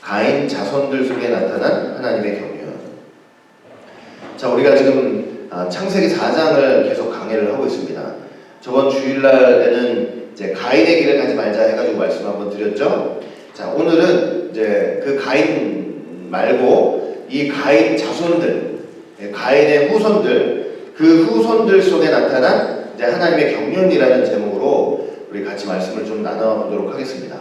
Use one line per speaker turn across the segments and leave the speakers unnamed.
가인 자손들 속에 나타난 하나님의 경륜. 자, 우리가 지금 창세기 4장을 계속 강의를 하고 있습니다. 저번 주일날에는 이제 가인의 길을 가지 말자 해가지고 말씀 한번 드렸죠. 자, 오늘은 이제 그 가인 말고 이 가인 자손들, 가인의 후손들, 그 후손들 속에 나타난 이제 하나님의 경륜이라는 제목으로 우리 같이 말씀을 좀 나눠보도록 하겠습니다.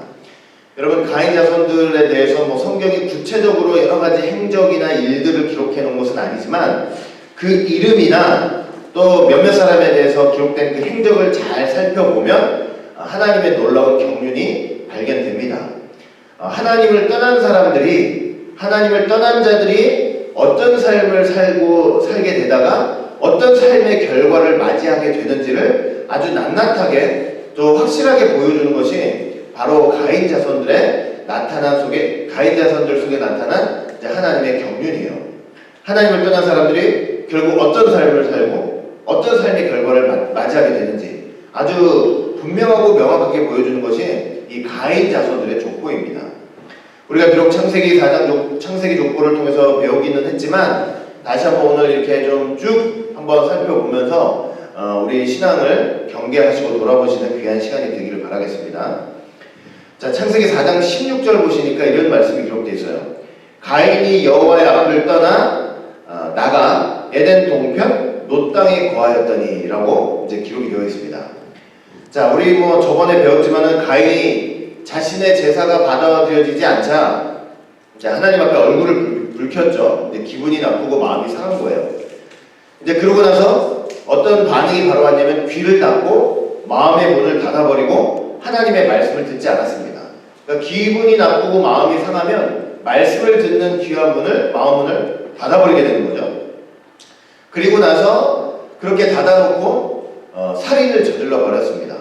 여러분, 가인 자손들에 대해서 뭐 성경이 구체적으로 여러 가지 행적이나 일들을 기록해 놓은 것은 아니지만 그 이름이나 또 몇몇 사람에 대해서 기록된 그 행적을 잘 살펴보면 하나님의 놀라운 경륜이 발견됩니다. 하나님을 떠난 사람들이, 하나님을 떠난 자들이 어떤 삶을 살게 되다가 어떤 삶의 결과를 맞이하게 되는지를 아주 낱낱하게 또 확실하게 보여주는 것이 바로 가인 자손들 속에 나타난 이제 하나님의 경륜이에요. 하나님을 떠난 사람들이 결국 어떤 삶을 살고 어떤 삶의 결과를 맞이하게 되는지 아주 분명하고 명확하게 보여주는 것이 이 가인 자손들의 족보입니다. 우리가 비록 창세기 4장 창세기 족보를 통해서 배우기는 했지만 다시 한번 오늘 이렇게 좀 쭉 한번 살펴보면서 우리 신앙을 경계하시고 돌아보시는 귀한 시간이 되기를 바라겠습니다. 자, 창세기 4장 16절 보시니까 이런 말씀이 기록되어 있어요. 가인이 여호와의 앞을 떠나 나가 에덴 동편 놋 땅에 거하였더니 라고 이제 기록이 되어 있습니다. 자, 우리 뭐 저번에 배웠지만은 가인이 자신의 제사가 받아들여지지 않자 이제 하나님 앞에 얼굴을 붉혔죠. 이제 기분이 나쁘고 마음이 상한 거예요. 이제 그러고 나서 어떤 반응이 바로 왔냐면 귀를 닫고 마음의 문을 닫아버리고 하나님의 말씀을 듣지 않았습니다. 그러니까 기분이 나쁘고 마음이 상하면 말씀을 듣는 귀와 마음 문을 닫아버리게 되는 거죠. 그리고 나서 그렇게 닫아놓고 살인을 저질러 버렸습니다.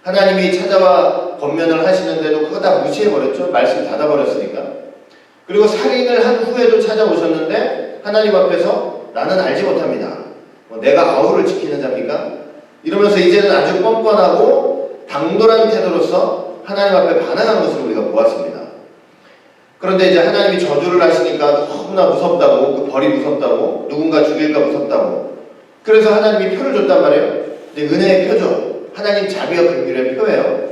하나님이 찾아와 권면을 하시는데도 그거 다 무시해버렸죠. 말씀 닫아버렸으니까. 그리고 살인을 한 후에도 찾아오셨는데 하나님 앞에서 나는 알지 못합니다. 내가 아우를 지키는 자입니까? 이러면서 이제는 아주 뻔뻔하고 당돌한 태도로서 하나님 앞에 반항한 것을 우리가 보았습니다. 그런데 이제 하나님이 저주를 하시니까 너무나 무섭다고, 그 벌이 무섭다고, 누군가 죽일까 무섭다고. 그래서 하나님이 표를 줬단 말이에요. 근데 은혜의 표죠. 하나님 자비와 긍휼의 표예요.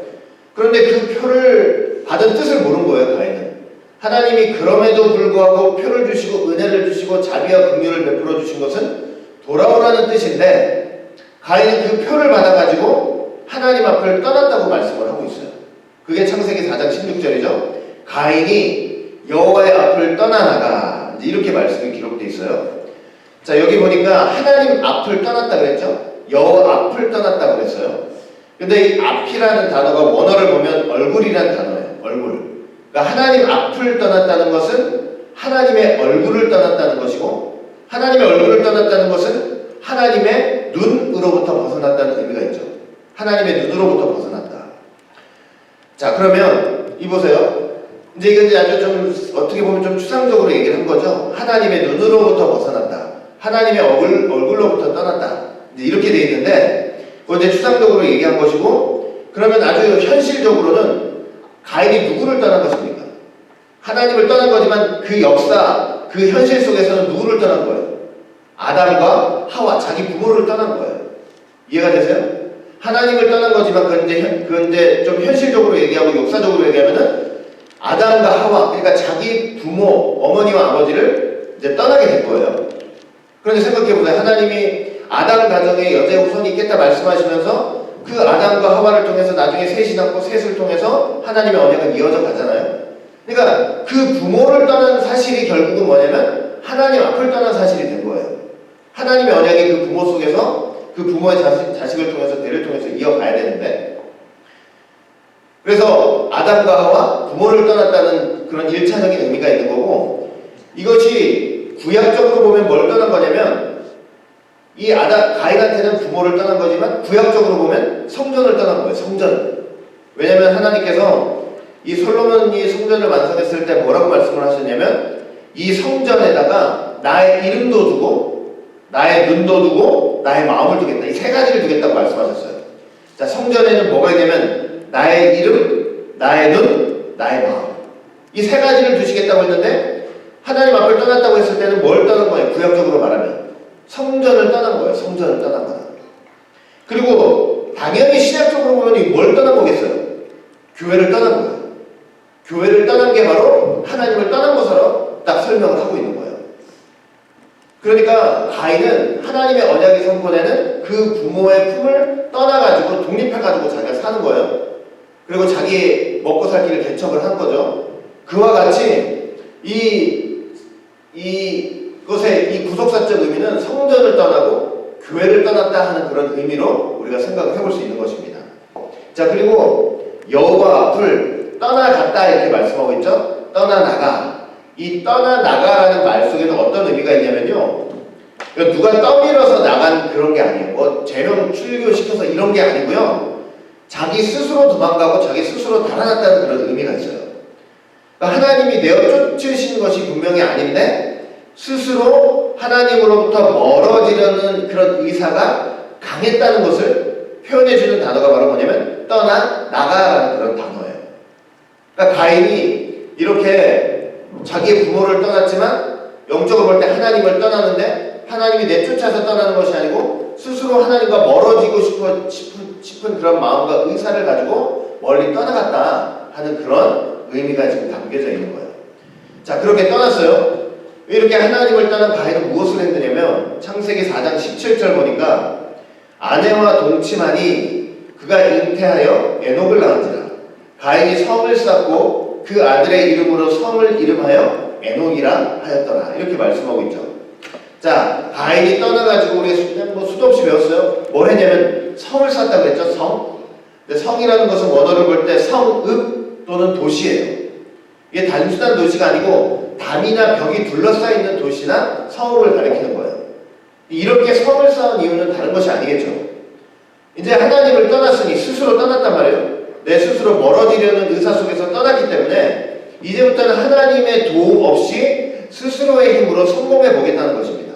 그런데 그 표를 받은 뜻을 모른 거예요, 가인은. 하나님이 그럼에도 불구하고 표를 주시고 은혜를 주시고 자비와 긍휼을 베풀어 주신 것은 돌아오라는 뜻인데 가인은 그 표를 받아가지고 하나님 앞을 떠났다고 말씀을 하고 있어요. 그게 창세기 4장 16절이죠. 가인이 여호와의 앞을 떠나나가 이렇게 말씀이 기록되어 있어요. 자, 여기 보니까 하나님 앞을 떠났다 그랬죠. 여호와 앞을 떠났다 그랬어요. 근데 이 앞이라는 단어가 원어를 보면 얼굴이라는 단어예요. 얼굴. 그러니까 하나님 앞을 떠났다는 것은 하나님의 얼굴을 떠났다는 것이고 하나님의 얼굴을 떠났다는 것은 하나님의 눈으로부터 벗어났다는 의미가 있죠. 하나님의 눈으로부터 벗어났다. 자, 그러면 이 보세요. 이제 이건 아주 좀 어떻게 보면 좀 추상적으로 얘기를 한 거죠. 하나님의 눈으로부터 벗어났다. 하나님의 얼굴로부터 떠났다. 이제 이렇게 돼 있는데 그건 이제 추상적으로 얘기한 것이고 그러면 아주 현실적으로는 가인이 누구를 떠난 것입니까? 하나님을 떠난 거지만 그 역사, 그 현실 속에서는 누구를 떠난 거예요? 아담과 하와, 자기 부모를 떠난 거예요. 이해가 되세요? 하나님을 떠난 거지만 그건 이제 좀 현실적으로 얘기하고 역사적으로 얘기하면은 아담과 하와, 그러니까 자기 부모, 어머니와 아버지를 이제 떠나게 된 거예요. 그런데 생각해보세요. 하나님이 아담 가정에 여자의 후손이 있겠다 말씀하시면서 그 아담과 하와를 통해서 나중에 셋이 낳고 셋을 통해서 하나님의 언약은 이어져 가잖아요. 그러니까 그 부모를 떠난 사실이 결국은 뭐냐면 하나님 앞을 떠난 사실이 된 거예요. 하나님의 언약이 그 부모 속에서 그 부모의 자식을 통해서 대를 통해서 이어가야 되는데 그래서 아담과 하와 부모를 떠났다는 그런 1차적인 의미가 있는 거고 이것이 구약적으로 보면 뭘 떠난 거냐면 이 가인한테는 부모를 떠난 거지만 구약적으로 보면 성전을 떠난 거예요. 성전. 왜냐하면 하나님께서 이 솔로몬이 성전을 완성했을 때 뭐라고 말씀을 하셨냐면 이 성전에다가 나의 이름도 두고 나의 눈도 두고 나의 마음을 두겠다. 이 세 가지를 두겠다고 말씀하셨어요. 자, 성전에는 뭐가 있냐면 나의 이름, 나의 눈, 나의 마음. 이 세 가지를 두시겠다고 했는데 하나님 앞을 떠났다고 했을 때는 뭘 떠난 거예요? 구약적으로 말하면 성전을 떠난 거예요. 성전을 떠난 거다. 그리고 당연히 신약적으로 보면 뭘 떠난 거겠어요? 교회를 떠난 거예요. 교회를 떠난 게 바로 하나님을 떠난 것으로 딱 설명을 하고 있는 거예요. 그러니까 가인은 하나님의 언약의 선포되는 그 부모의 품을 떠나가지고 독립해가지고 자기가 사는 거예요. 그리고 자기 먹고 살 길을 개척을 한 거죠. 그와 같이 이것의 이 구속사적 의미는 성전을 떠나고 교회를 떠났다 하는 그런 의미로 우리가 생각을 해볼 수 있는 것입니다. 자, 그리고 여호와 앞을 떠나갔다 이렇게 말씀하고 있죠. 떠나나가. 이 떠나나가라는 말 속에는 어떤 의미가 있냐면요, 누가 떠밀어서 나간 그런 게 아니에요. 뭐 재명 출교시켜서 이런 게 아니고요, 자기 스스로 도망가고 자기 스스로 달아났다는 그런 의미가 있어요. 그러니까 하나님이 내어 쫓으신 것이 분명히 아닌데 스스로 하나님으로부터 멀어지려는 그런 의사가 강했다는 것을 표현해주는 단어가 바로 뭐냐면 떠나나가라는 그런 단어예요. 그러니까 가인이 이렇게 자기의 부모를 떠났지만 영적으로 볼 때 하나님을 떠나는데 하나님이 내쫓아서 떠나는 것이 아니고 스스로 하나님과 멀어지고 싶은 그런 마음과 의사를 가지고 멀리 떠나갔다 하는 그런 의미가 지금 담겨져 있는 거예요. 자, 그렇게 떠났어요. 이렇게 하나님을 떠난 가인은 무엇을 했느냐면 창세기 4장 17절 보니까 아내와 동침하니 그가 잉태하여 에녹을 낳은지라. 가인이 성을 쌓고 그 아들의 이름으로 성을 이름하여 에녹이라 하였더라. 이렇게 말씀하고 있죠. 자, 가인이 떠나가지고 우리 그냥 뭐 수도 없이 배웠어요. 뭘 했냐면 성을 쌓았다고 그랬죠. 성. 근데 성이라는 것은 원어를 볼 때 성읍 또는 도시예요. 이게 단순한 도시가 아니고 담이나 벽이 둘러싸여 있는 도시나 성읍을 가리키는 거예요. 이렇게 성을 쌓은 이유는 다른 것이 아니겠죠. 이제 하나님을 떠났으니 스스로 떠났단 말이에요. 내 스스로 멀어지려는 의사 속에서 떠났기 때문에 이제부터는 하나님의 도움 없이 스스로의 힘으로 성공해 보겠다는 것입니다.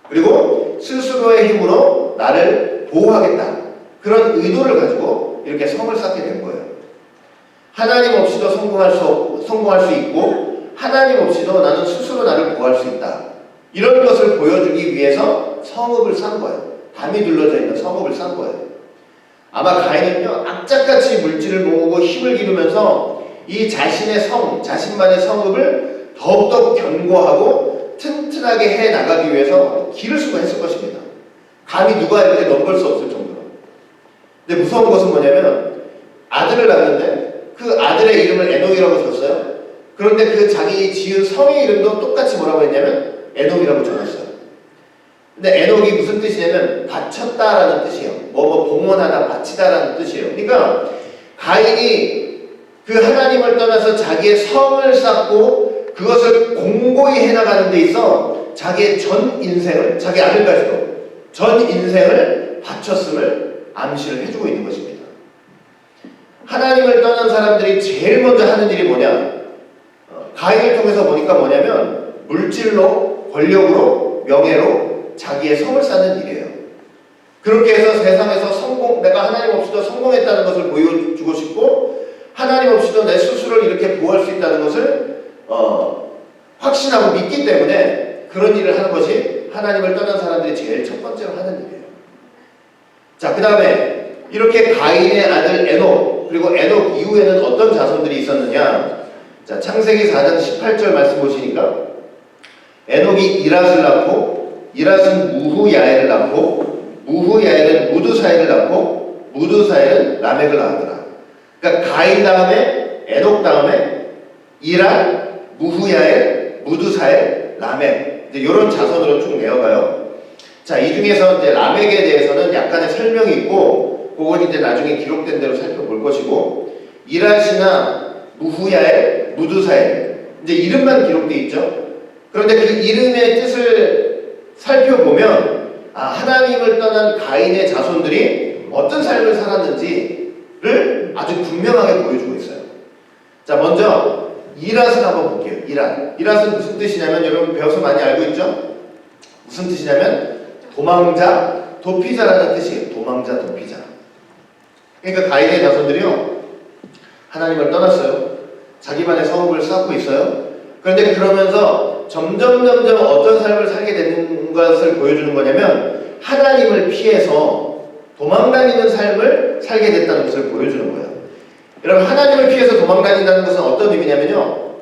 그리고 스스로의 힘으로 나를 보호하겠다. 그런 의도를 가지고 이렇게 성을 쌓게 된 거예요. 하나님 없이도 성공할 수 있고 하나님 없이도 나는 스스로 나를 보호할 수 있다. 이런 것을 보여주기 위해서 성읍을 쌓은 거예요. 담이 둘러져 있는 성읍을 쌓은 거예요. 아마 가인은요, 악착같이 물질을 모으고 힘을 기르면서 이 자신의 자신만의 성읍을 더욱더 견고하고 튼튼하게 해 나가기 위해서 기를 쓰고 했을 것입니다. 감히 누가 이렇게 넘볼 수 없을 정도로. 근데 무서운 것은 뭐냐면 아들을 낳는데 그 아들의 이름을 에녹이라고 줬어요. 그런데 그 자기 지은 성의 이름도 똑같이 뭐라고 했냐면 에녹이라고 적었어요. 근데 에녹이 무슨 뜻이냐면 바쳤다라는 뜻이에요. 봉헌하다, 바치다라는 뜻이에요. 그러니까 가인이 그 하나님을 떠나서 자기의 성을 쌓고 그것을 공고히 해나가는 데 있어 자기의 전 인생을, 자기 아들까지도 전 인생을 바쳤음을 암시를 해주고 있는 것입니다. 하나님을 떠난 사람들이 제일 먼저 하는 일이 뭐냐? 가인을 통해서 보니까 뭐냐면 물질로, 권력으로, 명예로 자기의 성을 쌓는 일이에요. 그렇게 해서 세상에서 내가 하나님 없이도 성공했다는 것을 보여주고 싶고 하나님 없이도 내 스스로를 이렇게 보호할 수 있다는 것을 확신하고 믿기 때문에 그런 일을 하는 것이 하나님을 떠난 사람들이 제일 첫 번째로 하는 일이에요. 자, 그 다음에 이렇게 가인의 아들 에녹, 그리고 에녹 이후에는 어떤 자손들이 있었느냐? 자, 창세기 4장 18절 말씀 보시니까 에녹이 이랏을 낳고 이랏은 무후야엘을 낳고 무후야엘은 무두사엘을 낳고 무두사엘은 라멕을 낳았더라. 그러니까 가인 다음에 에녹 다음에 이랏, 무후야엘, 무두사엘, 라멕, 이제 이런 자손으로 쭉 내어가요. 자, 이 중에서 이제 라멕에 대해서는 약간의 설명이 있고 그건 이제 나중에 기록된 대로 살펴볼 것이고 이랏이나 무후야엘, 무두사엘 이제 이름만 기록되어 있죠. 그런데 그 이름의 뜻을 살펴보면 하나님을 떠난 가인의 자손들이 어떤 삶을 살았는지를 아주 분명하게 보여주고 있어요. 자, 먼저 이랏을 한번 볼게요. 이랏은 무슨 뜻이냐면 여러분 배워서 많이 알고 있죠? 무슨 뜻이냐면 도망자, 도피자라는 뜻이에요. 도망자, 도피자. 그러니까 가인의 자손들이요, 하나님을 떠났어요. 자기만의 성읍을 쌓고 있어요. 그런데 그러면서 점점 어떤 삶을 살게 되는 것을 보여주는 거냐면 하나님을 피해서 도망다니는 삶을 살게 됐다는 것을 보여주는 거예요. 여러분, 하나님을 피해서 도망다닌다는 것은 어떤 의미냐면요,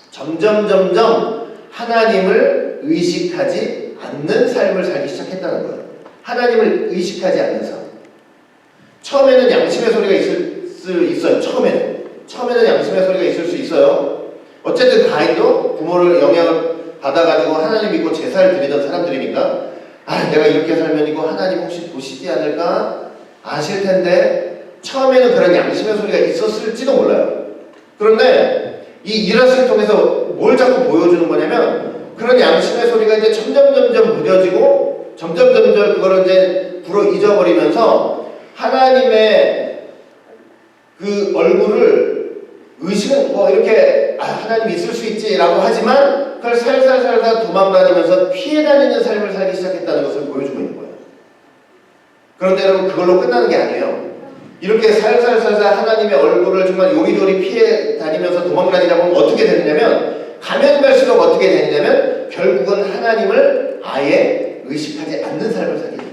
점점 하나님을 의식하지 않는 삶을 살기 시작했다는 거예요. 하나님을 의식하지 않는 삶. 처음에는 양심의 소리가 있을 수 있어요. 처음에는 양심의 소리가 있을 수 있어요. 어쨌든 가인도 부모를 영향을 받아가지고 하나님 믿고 제사를 드리던 사람들이니까, 내가 이렇게 살면 이거 하나님 혹시 보시지 않을까 아실 텐데, 처음에는 그런 양심의 소리가 있었을지도 몰라요. 그런데 이 이라스를 통해서 뭘 자꾸 보여주는 거냐면, 그런 양심의 소리가 이제 점점 무뎌지고 점점 그거를 이제 불어 잊어버리면서 하나님의 그 얼굴을 의식은 이렇게 하나님 있을 수 있지라고 하지만 그걸 살살 도망다니면서 피해 다니는 삶을 살기 시작했다는 것을 보여주고 있는 거예요. 그런데 여러분, 그걸로 끝나는 게 아니에요. 이렇게 살살 하나님의 얼굴을 정말 요리조리 피해 다니면서 도망다니다 보면 어떻게 되느냐면, 가면 갈수록 어떻게 되느냐면 결국은 하나님을 아예 의식하지 않는 삶을 살게 돼요.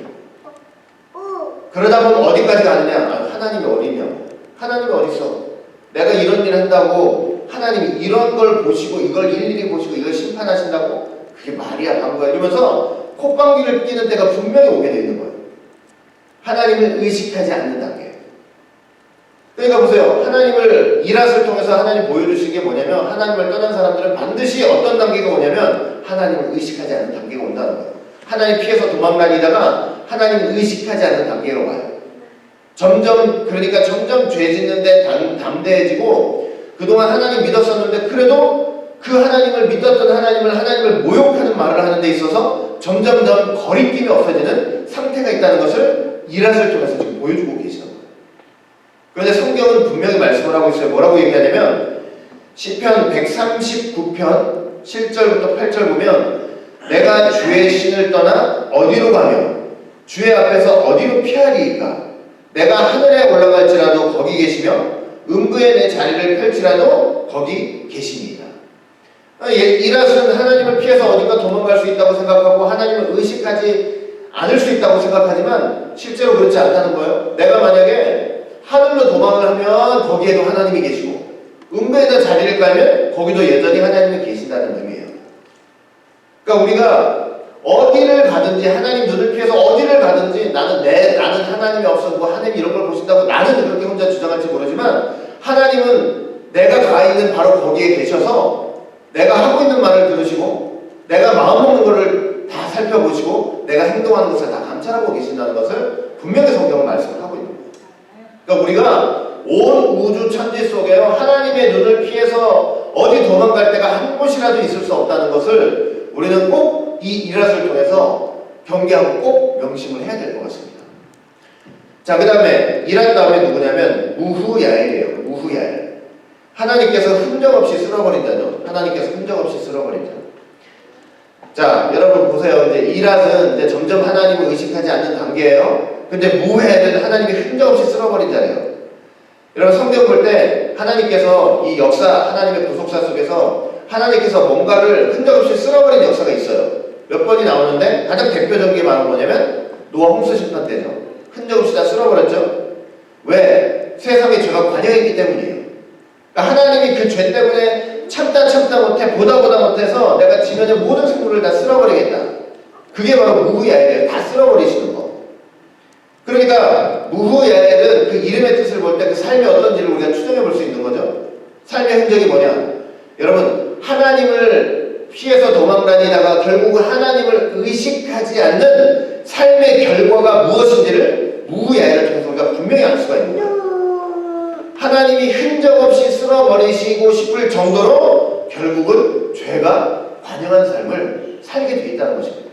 그러다 보면 어디까지 가느냐? 하나님이 어디냐고. 하나님이 어딨어? 내가 이런 일 한다고 하나님이 이런 걸 보시고 이걸 일일이 보시고 이걸 심판하신다고? 그게 말이야 방구야 이러면서 콧방귀를 뀌는 때가 분명히 오게 되는 거예요. 하나님을 의식하지 않는 단계. 그러니까 보세요. 하나님을 이라스를 통해서 하나님 보여주신 게 뭐냐면, 하나님을 떠난 사람들은 반드시 어떤 단계가 오냐면 하나님을 의식하지 않는 단계가 온다는 거예요. 하나님 피해서 도망다니다가 하나님을 의식하지 않는 단계로 와요. 그러니까 점점 죄 짓는데 담대해지고, 그동안 하나님 믿었었는데 그래도 그 하나님을 믿었던 하나님을 모욕하는 말을 하는 데 있어서 점점 거리낌이 없어지는 상태가 있다는 것을 이라스를 통해서 지금 보여주고 계시는 거예요. 그런데 성경은 분명히 말씀을 하고 있어요. 뭐라고 얘기하냐면, 시편 139편 7절부터 8절 보면, 내가 주의 신을 떠나 어디로 가며 주의 앞에서 어디로 피하리이까? 내가 하늘에 올라갈지라도 거기 계시며 음부에 내 자리를 펼치라도 거기 계시니이다. 이라스는 하나님을 피해서 어딘가 도망갈 수 있다고 생각하고 하나님을 의식하지 않을 수 있다고 생각하지만 실제로 그렇지 않다는 거예요. 내가 만약에 하늘로 도망을 하면 거기에도 하나님이 계시고, 음부에다 자리를 깔면 거기도 여전히 하나님이 계신다는 의미예요. 그러니까 우리가 어디를 가든지, 하나님 눈을 피해서 어디를 가든지, 나는 하나님이 없어도 하나님이 이런 걸 보신다고 나는 그렇게 혼자 주장할지 모르지만, 하나님은 내가 가 있는 바로 거기에 계셔서 내가 하고 있는 말을 들으시고, 내가 마음먹는 것을 다 살펴보시고, 내가 행동하는 것을 다 감찰하고 계신다는 것을 분명히 성경은 말씀을 하고 있는 거예요. 그러니까 우리가 온 우주 천지 속에요, 하나님의 눈을 피해서 어디 도망갈 데가 한 곳이라도 있을 수 없다는 것을 우리는 꼭 이 이라스를 통해서 경계하고 꼭 명심을 해야 될 것 같습니다. 자, 그 다음에 이란 다음에 누구냐면 무후야엘이에요. 무후야엘. 하나님께서 흔적 없이 쓸어버린다죠. 하나님께서 흔적 없이 쓸어버린다. 자, 여러분 보세요. 이제 이란은 이제 점점 하나님을 의식하지 않는 단계예요. 근데 무후야엘은 하나님이 흔적 없이 쓸어버린다래요. 여러분 성경 볼 때 하나님께서 이 역사, 하나님의 구속사 속에서 하나님께서 뭔가를 흔적 없이 쓸어버린 역사가 있어요. 몇 번이 나오는데 가장 대표적인 게 바로 뭐냐면 노아 홍수 심판 때죠. 흔적 없이 다 쓸어버렸죠. 왜? 세상에 죄가 관여했기 때문이에요. 그러니까 하나님이 그 죄 때문에 참다 못해 보다 못해서 내가 지면의 모든 생물을 다 쓸어버리겠다. 그게 바로 무후야엘이에요. 다 쓸어버리시는 거. 그러니까 무후야엘은 그 이름의 뜻을 볼 때 그 삶이 어떤지를 우리가 추정해 볼 수 있는 거죠. 삶의 흔적이 뭐냐? 여러분, 하나님을 피해서 도망다니다가 결국은 하나님을 의식하지 않는 삶의 결과가 무엇인지를 무후야엘을 통해서 우리가 분명히 알 수가 있는 거예요. 하나님이 흔적 없이 쓸어버리시고 싶을 정도로 결국은 죄가 관영한 삶을 살게 돼 있다는 것입니다.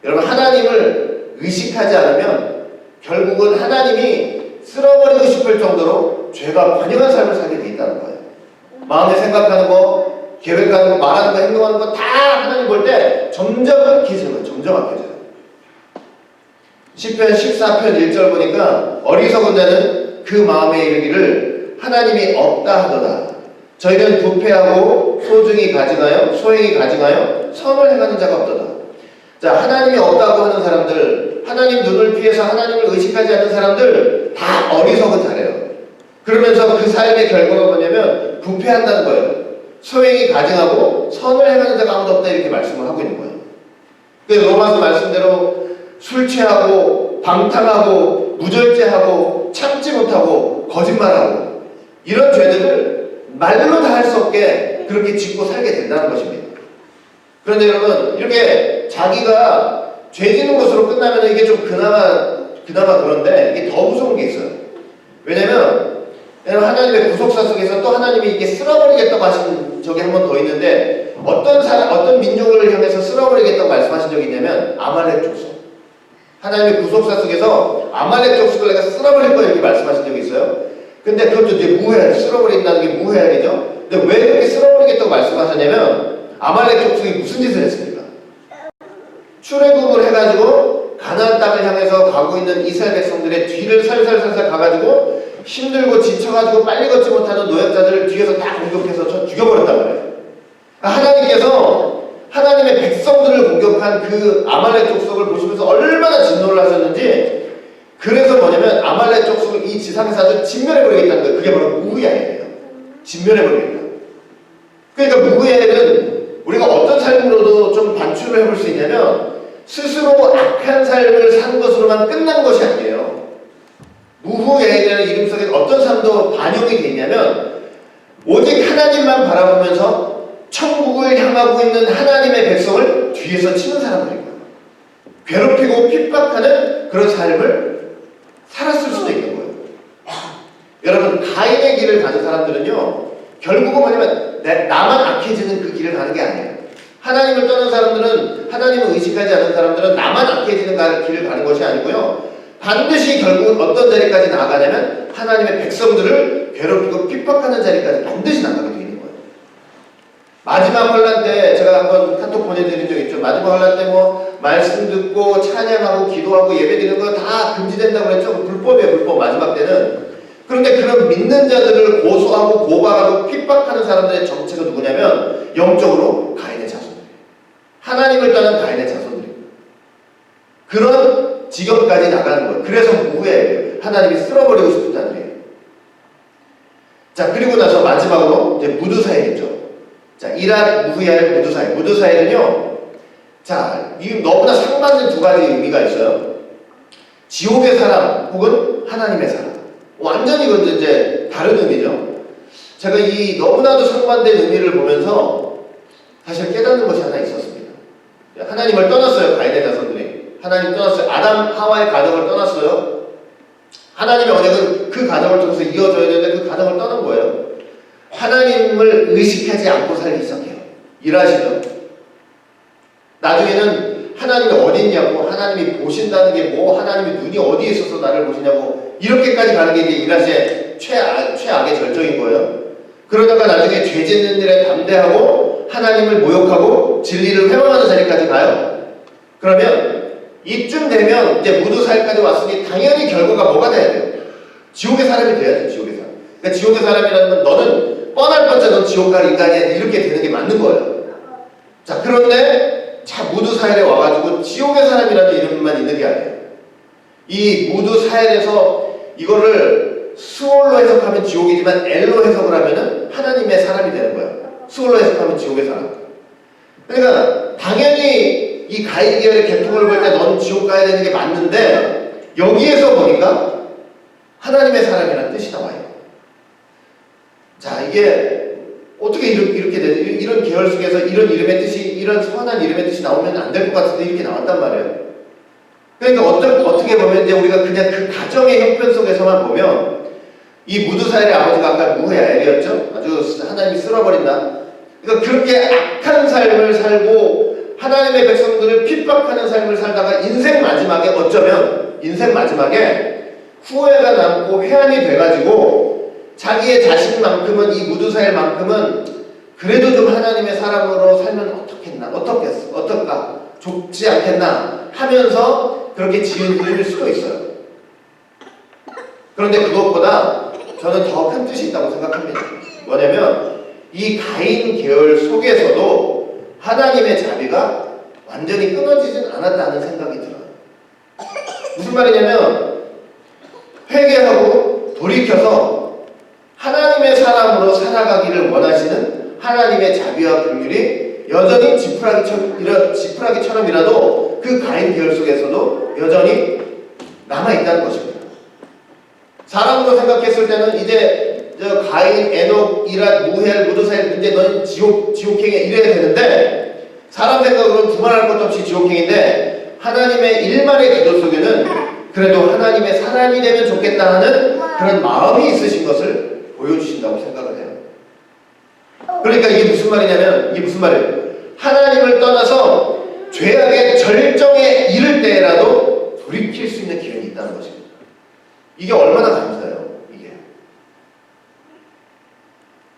여러분, 하나님을 의식하지 않으면 결국은 하나님이 쓸어버리고 싶을 정도로 죄가 관영한 삶을 살게 돼 있다는 거예요. 마음에 생각하는 거, 계획하는 거, 말하는 거, 행동하는 거 다 하나님 볼 때 점점 악해지는 거예요. 점점 악해져요. 시편 14편 1절 보니까 어리석은 자는 그 마음에 이르기를 하나님이 없다 하도다. 저희는 부패하고 소중히 가증하여 소행이 가증하여 선을 행하는 자가 없도다. 자, 하나님이 없다고 하는 사람들, 하나님 눈을 피해서 하나님을 의식하지 않는 사람들 다 어리석은 자래요. 그러면서 그 삶의 결과가 뭐냐면 부패한다는 거예요. 소행이 가증하고 선을 행하는 자가 아무도 없다 이렇게 말씀을 하고 있는 거예요. 그래서 로마서 말씀대로 술 취하고 방탕하고 무절제하고 참지 못하고 거짓말하고 이런 죄들을 말로 다 할 수 없게 그렇게 짓고 살게 된다는 것입니다. 그런데 여러분 이렇게 자기가 죄 짓는 것으로 끝나면 이게 좀 그나마 그런데 이게 더 무서운 게 있어요. 왜냐면 하나님의 구속사 속에서 또 하나님이 이렇게 쓸어버리겠다고 하신 적이 한 번 더 있는데 어떤 민족을 향해서 쓸어버리겠다고 말씀하신 적이 있냐면 아말렉 족속. 하나님의 구속사 속에서 아말렉 족속을 내가 쓸어버릴 거야 이렇게 말씀하신 적이 있어요. 근데 그것도 이제 무해, 쓸어버린다는 게 무해하겠죠? 근데 왜 그렇게 쓸어버리겠다고 말씀하셨냐면 아말렉 족속이 무슨 짓을 했습니까? 출애굽을 해가지고 가나안 땅을 향해서 가고 있는 이스라엘 백성들의 뒤를 살살살살 가가지고 힘들고 지쳐가지고 빨리 걷지 못하는 노약자들을 뒤에서 다 공격해서 죽여버렸단 말이에요. 하나님께서 하나님의 백성들을 공격한 그 아말렉 족속을 보시면서 얼마나 진노를 하셨는지 그래서 뭐냐면 아말렉 족속을 이 지상에서 아주 진멸해버리겠다는 거예요. 그게 바로 무후야엘이에요. 진멸해버리겠다. 그러니까 무후야엘은 우리가 어떤 삶으로도 좀 반출을 해볼 수 있냐면 스스로 악한 삶을 사는 것으로만 끝난 것이 아니에요. 무후야엘이라는 이름 속에 어떤 삶도 반영이 되어 있냐면 오직 하나님만 바라보면서 천국을 향하고 있는 하나님의 백성을 뒤에서 치는 사람들인 거예요. 괴롭히고 핍박하는 그런 삶을 살았을 수도 있는 거예요. 여러분 가인의 길을 가는 사람들은요 결국은 뭐냐면 나만 악해지는 그 길을 가는 게 아니에요. 하나님을 떠난 사람들은 하나님을 의식하지 않는 사람들은 나만 악해지는 길을 가는 것이 아니고요 반드시 결국은 어떤 자리까지 나아가냐면 하나님의 백성들을 괴롭히고 핍박하는 자리까지 반드시 나가게 되는 거예요. 마지막 환란 때 제가 한번 카톡 보내드린 적 있죠. 마지막 환란 때 뭐 말씀 듣고 찬양하고 기도하고 예배드리는 거 다 금지된다고 그랬죠. 불법이에요. 불법 마지막 때는. 그런데 그런 믿는 자들을 고소하고 고발하고 핍박하는 사람들의 정체가 누구냐면 영적으로 가인의 자손들이에요. 하나님을 떠난 가인의 자손들이에요. 그런 지경까지 나가는 거예요. 그래서 무후야엘이에요. 하나님이 쓸어버리고 싶은 자들이에요. 자, 그리고 나서 마지막으로 이제 무드사엘이죠. 자, 이랄, 무후야엘, 무드사엘. 무드사엘은요, 자, 이 너무나 상반된 두 가지 의미가 있어요. 지옥의 사람 혹은 하나님의 사람. 완전히 이건 이제 다른 의미죠. 제가 이 너무나도 상반된 의미를 보면서 사실 깨닫는 것이 하나 있었습니다. 하나님을 떠났어요, 가인의 자손들이. 하나님 떠났어요. 아담, 하와의 가정을 떠났어요. 하나님의 언약은 그 가정을 통해서 이어져야 되는데 그 가정을 떠난 거예요. 하나님을 의식하지 않고 살기 시작해요. 일하시죠. 나중에는 하나님이 어디 있냐고, 하나님이 보신다는 게 뭐, 하나님이 눈이 어디에 있어서 나를 보시냐고, 이렇게까지 가는 게 이제 일하시의 최악의 절정인 거예요. 그러다가 나중에 죄 짓는 일에 담대하고 하나님을 모욕하고 진리를 회방하는 자리까지 가요. 그러면 이쯤 되면 이제 무드사엘까지 왔으니 당연히 결과가 뭐가 돼야 돼요? 지옥의 사람이 돼야 돼요. 지옥의 사람. 그러니까 지옥의 사람이라는 건 너는 뻔할 뻔째 넌 지옥 갈 인간이야 이렇게 되는 게 맞는 거예요. 자, 그런데 자 무드사엘에 와가지고 지옥의 사람이라는 이름만 있는 게 아니에요. 이 무드사엘에서 이거를 수월로 해석하면 지옥이지만 엘로 해석을 하면은 하나님의 사람이 되는 거예요. 수월로 해석하면 지옥의 사람. 그러니까 당연히 이 가인 계열의 계통을 볼 때 너는 지옥 가야 되는 게 맞는데 여기에서 보니까 하나님의 사람이라는 뜻이 나와요. 자, 이게 어떻게 이렇게 되지? 이런 계열 속에서 이런 이름의 뜻이, 이런 선한 이름의 뜻이 나오면 안 될 것 같은데 이렇게 나왔단 말이에요. 그러니까 어떻게 보면 이제 우리가 그냥 그 가정의 형편 속에서만 보면 이 무드사엘의 아버지가 아까 무후야엘이었죠? 아주 하나님이 쓸어버린다. 그러니까 그렇게 악한 삶을 살고 하나님의 백성들을 핍박하는 삶을 살다가 인생 마지막에 어쩌면 인생 마지막에 후회가 남고 회한이 돼가지고 자기의 자식만큼은 이 무드사엘만큼은 그래도 좀 하나님의 사람으로 살면 어떨까? 좋지 않겠나 하면서 그렇게 지은 이름일 수도 있어요. 그런데 그것보다 저는 더 큰 뜻이 있다고 생각합니다. 뭐냐면 이 가인 계열 속에서도 하나님의 자비가 완전히 끊어지진 않았다는 생각이 들어요. 무슨 말이냐면 회개하고 돌이켜서 하나님의 사람으로 살아가기를 원하시는 하나님의 자비와 긍휼이 여전히 지푸라기처럼이라도 그 가인 계열 속에서도 여전히 남아있다는 것입니다. 사람으로 생각했을 때는 이제 가인, 에녹, 이랏, 무헬, 무드사엘 문제 너는 지옥행에 이래야 되는데 사람 생각으로는 두말할 것도 없이 지옥행인데 하나님의 일말의 기도 속에는 그래도 하나님의 사람이 되면 좋겠다 하는 그런 마음이 있으신 것을 보여주신다고 생각을 해요. 그러니까 이게 무슨 말이냐면 이게 무슨 말이에요? 하나님을 떠나서 죄악의 절정에 이를 때라도 돌이킬 수 있는 기회가 있다는 것입니다. 이게 얼마나 감사해요, 이게.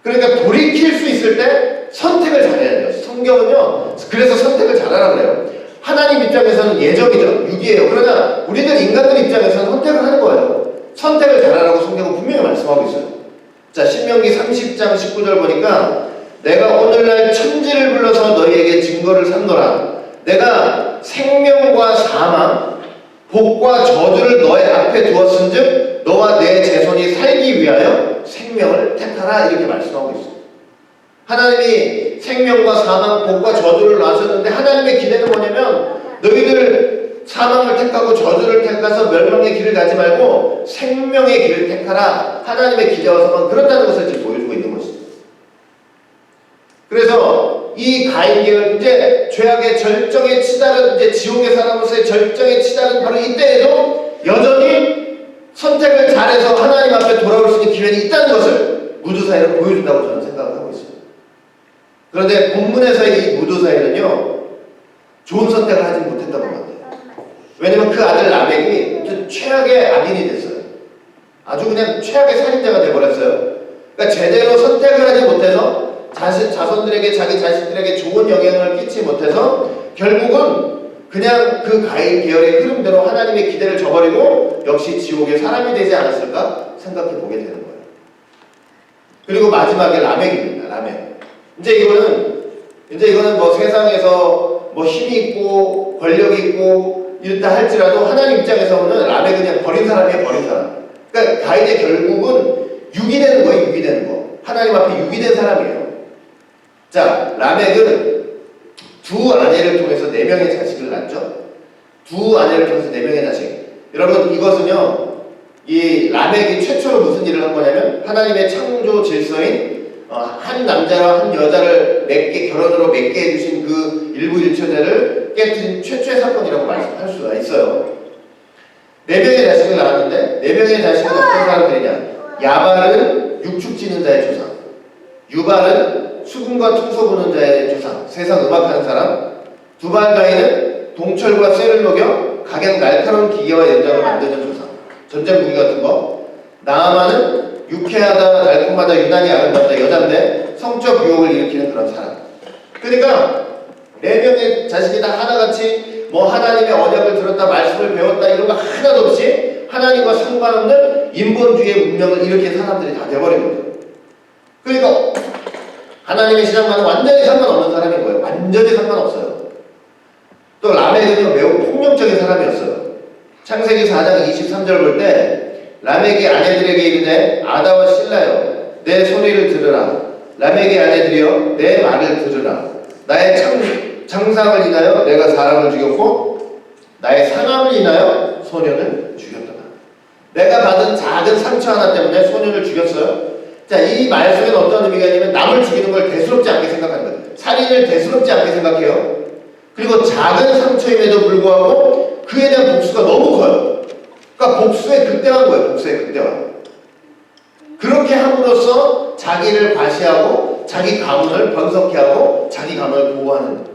그러니까 돌이킬 수 있을 때 선택을 잘해야 돼요. 성경은요, 그래서 선택을 잘하라고 그래요. 하나님 입장에서는 예정이죠, 육이에요. 그러나 우리들 인간들 입장에서는 선택을 하는 거예요. 선택을 잘하라고 성경은 분명히 말씀하고 있어요. 자, 신명기 30장 19절 보니까 내가 오늘날 천지를 불러서 너희에게 증거를 삼노라. 내가 생명과 사망, 복과 저주를 너의 앞에 두었은즉 너와 내 자손이 살기 위하여 생명을 택하라. 이렇게 말씀하고 있어요. 하나님이 생명과 사망, 복과 저주를 놔셨는데 하나님의 기대는 뭐냐면 너희들 사망을 택하고 저주를 택해서 멸망의 길을 가지 말고 생명의 길을 택하라. 하나님의 기대와서만 그렇다는 것을 지금 보여주고 있는 것입니다. 그래서 이 가인 계열 이제 죄악의 절정에 치달은 이제 지옥의 사람으로서의 절정에 치달은 바로 이때에도 여전히 선택을 잘해서 하나님 앞에 돌아올 수 있는 기회는 있다는 것을 무드사엘은 보여준다고 저는 생각을 하고 있어요. 그런데 본문에서의 이 무드사엘은요 좋은 선택을 하지 못했던 것 같아요. 왜냐면 그 아들 라멕이 최악의 악인이 됐어요. 아주 그냥 최악의 살인자가 되어버렸어요. 그러니까 제대로 선택을 하지 못해서 자손들에게 자기 자식들에게 좋은 영향을 끼치지 못해서 결국은 그냥 그 가인 계열의 흐름대로 하나님의 기대를 저버리고 역시 지옥의 사람이 되지 않았을까 생각해 보게 되는 거예요. 그리고 마지막에 라멕입니다. 라멕. 이제 이거는 뭐 세상에서 뭐 힘이 있고 권력이 있고 이렇다 할지라도 하나님 입장에서는 라멕은 그냥 버린 사람이에요. 버린 사람. 그러니까 가인의 결국은 육이 되는 거예요. 육이 되는 거. 하나님 앞에 육이 된 사람이에요. 자, 라멕은 두 아내를 통해서 4명의 자식을 낳죠. 두 아내를 통해서 4명의 자식. 여러분 이것은요, 이 라멕이 최초로 무슨 일을 한 거냐면 하나님의 창조 질서인 한 남자와 한 여자를 결혼으로 맺게 해주신 그 일부일처제를 깨뜨린 최초의 사건이라고 말씀할 수가 있어요. 4명의 자식을 낳았는데 4명의 자식은 어떤 사람들이냐? 야발은 육축지는 자의 조상, 유발은 수금과 퉁소 부는 자의 조상, 세상 음악하는 사람, 두발가인은 동철과 쇠를 녹여 각양 날카로운 기계와 연장을 만드는 조상, 전쟁 무기 같은 거, 나아만은 유쾌하다, 달콤하다, 유난히 아름답다 여잔데 성적 유혹을 일으키는 그런 사람. 그러니까 4명의 자식이 다 하나같이 뭐 하나님의 언약을 들었다, 말씀을 배웠다 이런 거 하나도 없이 하나님과 상관없는 인본주의의 문명을 일으킨 사람들이 다 돼버린 거죠. 그러니까 하나님의 신앙과는 완전히 상관없는 사람인 거예요. 완전히 상관없어요. 또 라멕은요 매우 폭력적인 사람이었어요. 창세기 4장 23절 볼 때 라멕이 아내들에게 이르되 아다와 실라여 내 소리를 들으라. 라멕의 아내들이여 내 말을 들으라. 나의 창상을 인하여 내가 사람을 죽였고 나의 상함을 인하여 소년을 죽였더라. 내가 받은 작은 상처 하나 때문에 소년을 죽였어요. 자, 이 말 속에는 어떤 의미가 있냐면 남을 죽이는 걸 대수롭지 않게 생각하는 거예요. 살인을 대수롭지 않게 생각해요. 그리고 작은 상처임에도 불구하고 그에 대한 복수가 너무 커요. 그러니까 복수에 극대화한 거예요. 복수에 극대화. 그렇게 함으로써 자기를 과시하고 자기 가문을 번성케 하고 자기 가문을 보호하는 거예요.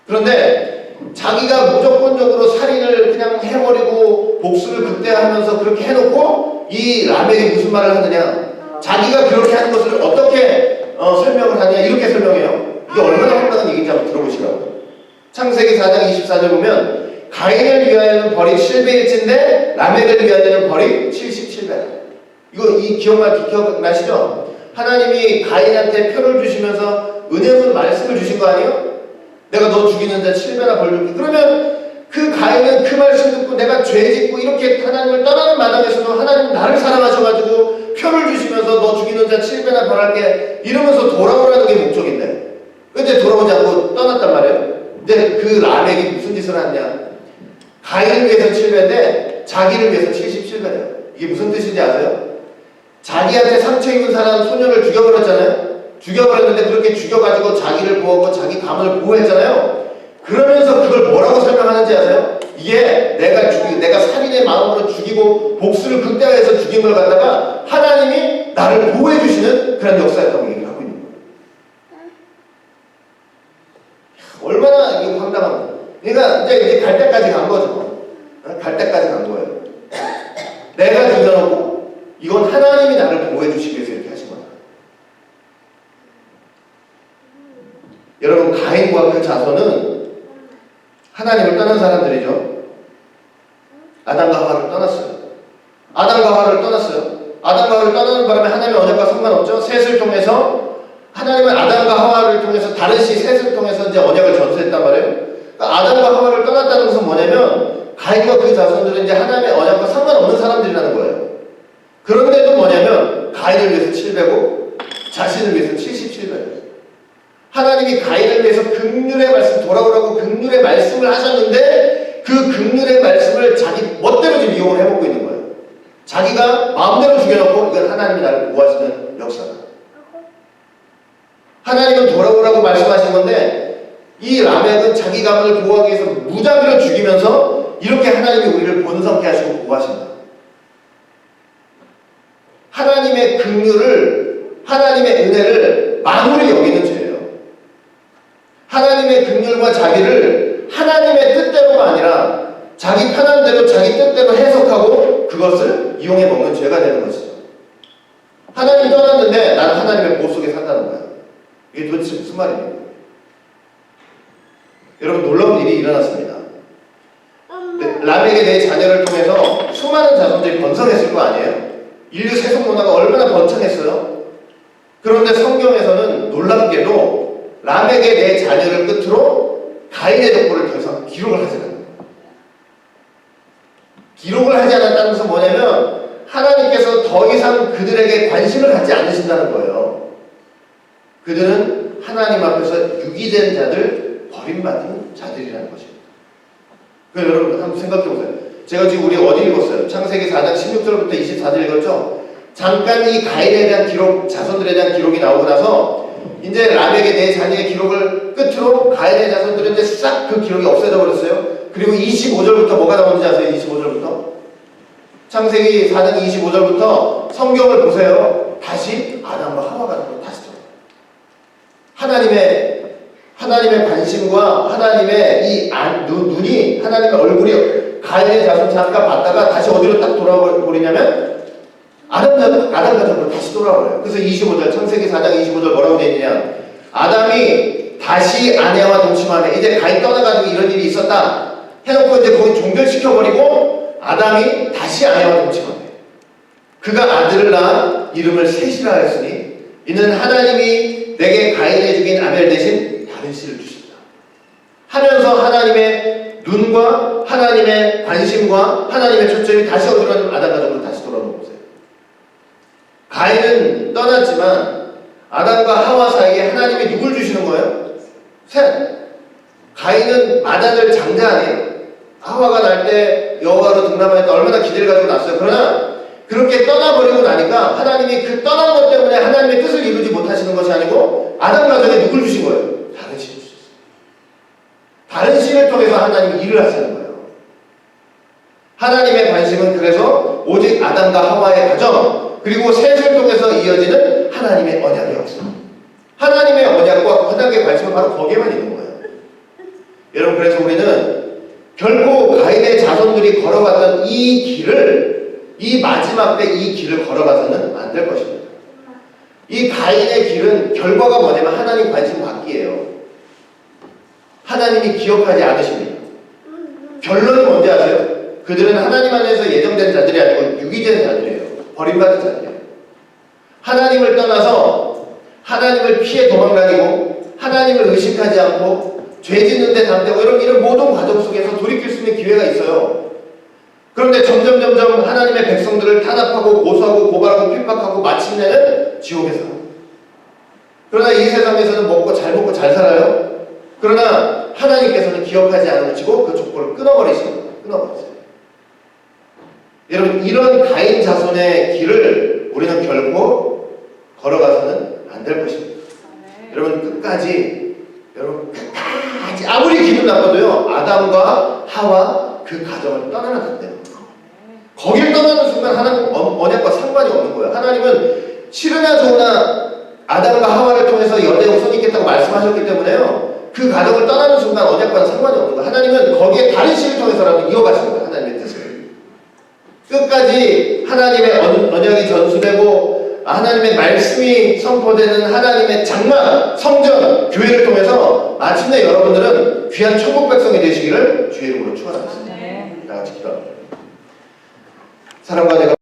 그런데 자기가 무조건적으로 살인을 그냥 해버리고 복수를 극대화하면서 그렇게 해놓고 이 라멕이 무슨 말을 하느냐, 자기가 그렇게 하는 것을 어떻게 설명을 하냐, 이렇게 설명해요. 이게 얼마나 황당한 얘기인지 한번 들어보시라고. 창세기 4장 24절 보면 가인을 위하여는 벌이 700일째인데 라멕을 위하여는 벌이 77배. 이 기억나시죠? 하나님이 가인한테 표를 주시면서 은혜로운 말씀을 주신 거 아니에요? 내가 너 죽이는 자 7배나 벌 줄게. 그러면 그 가인은 그 말씀 듣고 내가 죄 짓고 이렇게 하나님을 떠나는 마당에서도 하나님 나를 사랑하셔가지고 표를 주시면서 너 죽이는 자 7배나 벌할게 이러면서 돌아오라는 게 목적인데, 근데 돌아오지 않고 떠났단 말이에요. 근데 그 라멕이 무슨 짓을 했냐? 가인을 위해서 7배인데 자기를 위해서 77배예요. 이게 무슨 뜻인지 아세요? 자기한테 상처 입은 사람 소년을 죽여버렸잖아요. 죽여버렸는데 그렇게 죽여가지고 자기를 보호하고 자기 가문을 보호했잖아요. 그러면서 그걸 뭐라고 설명하는지 아세요? 이게 내가 살인의 마음으로 죽이고 복수를 극대화해서 죽인 걸 갖다가 하나님이 나를 보호해 주시는 그런 역사였다고 얘기를 하고 있는 거예요. 얼마나 이게 황당한 거예요. 그러니까 이제 갈 때까지 간 거죠. 갈 때까지 간 거예요. 내가 죽여놓고 이건 하나님이 나를 보호해 주시기 위해서 이렇게 하신 거다. 여러분, 가인과 그 자손은 하나님을 떠난 사람들이죠. 아담과 하와를 떠났어요. 아담과 하와를 떠났어요. 아담과 하와를 떠나는 바람에 하나님의 언약과 상관없죠. 셋을 통해서 하나님은 아담과 하와를 통해서 다른 시 셋을 통해서 이제 언약을 전수했단 말이에요. 그러니까 아담과 하와를 떠났다는 것은 뭐냐면 가인과 그 자손들은 이제 하나님의 언약과 상관없는 사람들이라는 거예요. 그런데도 뭐냐면 가인을 위해서 7배고 자신을 위해서 77배예요. 하나님이 가인을 위해서 긍휼의 말씀, 돌아오라고 긍휼의 말씀을 하셨는데 그 긍휼의 말씀을 자기 멋대로 지금 이용을 해먹고 있는 거예요. 자기가 마음대로 죽여놓고 이건 하나님이 나를 보호하시는 역사다. 하나님은 돌아오라고 말씀하신 건데 이 라멕은 자기 가문을 보호하기 위해서 무작위로 죽이면서 이렇게 하나님이 우리를 본성케 하시고 보호하신다. 하나님의 긍휼을, 하나님의 은혜를 만물이 여기는 죄예요. 하나님의 긍휼과 자비를 하나님의 뜻대로가 아니라 자기 편한 대로 자기 뜻대로 해석하고 그것을 이용해 먹는 죄가 되는 것이죠. 하나님이 떠났는데 나는 하나님의 보호 속에 산다는 거야. 이게 도대체 무슨 말입니까? 여러분, 놀라운 일이 일어났습니다. 라멕의 네 자녀를 통해서 수많은 자손들이 번성했을 거 아니에요? 인류 세속 문화가 얼마나 번창했어요? 그런데 성경에서는 놀랍게도 라멕의 네 자녀를 끝으로 가인의 족보를 더 이상 기록을 하지 않아요. 기록을 하지 않았다는 것은 뭐냐면 하나님께서 더 이상 그들에게 관심을 갖지 않으신다는 거예요. 그들은 하나님 앞에서 유기된 자들, 버림받은 자들이라는 것입니다. 그래서 여러분 한번 생각해 보세요. 제가 지금 우리 어디 읽었어요? 창세기 4장 16절부터 24절 읽었죠? 잠깐 이 가인에 대한 기록, 자손들에 대한 기록이 나오고 나서 이제 라멕의 네 자녀의 기록을 끝으로 가인의 자손들은 이제 싹 그 기록이 없어져 버렸어요. 그리고 25절부터 뭐가 나오는지 아세요? 25절부터? 창세기 4장 25절부터 성경을 보세요. 다시 아담과 하와가 다시 들어요. 하나님의 관심과 하나님의 이 눈이, 하나님의 얼굴이 가인의 자손 잠깐 봤다가 다시 어디로 딱 돌아버리냐면 아담 가족으로 다시 돌아와요. 그래서 25절, 창세기 4장 25절 뭐라고 되어 있느냐? 아담이 다시 아내와 동침하네. 이제 가인 떠나가지고 이런 일이 있었다 해놓고 이제 거기 종결시켜버리고 아담이 다시 아내와 동침하네. 그가 아들을 낳아 이름을 셋이라 하였으니 이는 하나님이 내게 가인에 죽인 아벨 대신 다른 씨를 주신다 하면서 하나님의 눈과 하나님의 관심과 하나님의 초점이 다시 어디로 가면 아담 가족으로 다시 돌아오는 거예요. 가인은 떠났지만 아담과 하와 사이에 하나님이 누굴 주시는 거예요? 셋. 가인은 맏아들 장자 아니에요? 하와가 날 때 여호와로 등남하였다 얼마나 기대를 가지고 났어요. 그러나 그렇게 떠나버리고 나니까 하나님이 그 떠난 것 때문에 하나님의 뜻을 이루지 못하시는 것이 아니고 아담 가족에 누굴 주신 거예요? 다른 신을 주셨어요. 다른 신을 통해서 하나님이 일을 하시는 거예요. 하나님의 관심은 그래서 오직 아담과 하와의 가정 그리고 셋을 통해서 이어지는 하나님의 언약의 역사. 하나님의 언약과 언약의 관심은 바로 거기에만 있는 거예요. 여러분, 그래서 우리는 결코 가인의 자손들이 걸어갔던 이 길을, 이 마지막 때 이 길을 걸어가서는 안 될 것입니다. 이 가인의 길은 결과가 뭐냐면 하나님 관심 받기예요. 하나님이 기억하지 않으십니다. 결론이 뭔지 아세요? 그들은 하나님 안에서 예정된 자들이 아니고 유기된 자들이에요. 버림받은 자들이에요. 하나님을 떠나서 하나님을 피해 도망다니고 하나님을 의식하지 않고 죄 짓는데 담대고 이런 모든 과정 속에서 돌이킬 수 있는 기회가 있어요. 그런데 점점 하나님의 백성들을 탄압하고 고소하고 고발하고 핍박하고 마침내는 지옥에 살아요. 그러나 이 세상에서는 먹고 잘 살아요. 그러나 하나님께서는 기억하지 않으시고 그 족보를 끊어버리세요. 여러분, 이런 가인 자손의 길을 우리는 결코 걸어가서는 안 될 것입니다. 여러분 끝까지 아무리 기분 나빠도요, 아담과 하와 그 가정을 떠나면 안 돼요. 거길 떠나는 순간 하나님 언약과 상관이 없는 거예요. 하나님은 싫으나 좋으나 아담과 하와를 통해서 연애 우선이 있겠다고 말씀하셨기 때문에요, 그 가정을 떠나는 순간 언약과는 상관이 없는 거예요. 하나님은 거기에 다른 씨를 통해서라도 이어가시는 거예요. 하나님의 뜻을 끝까지 하나님의 언약이 전수되고 하나님의 말씀이 선포되는 하나님의 장막, 성전, 교회를 통해서 마침내 여러분들은 귀한 천국 백성이 되시기를 주의 이름으로 축원하겠습니다. 다 같이 기도합니다. 사랑과 내가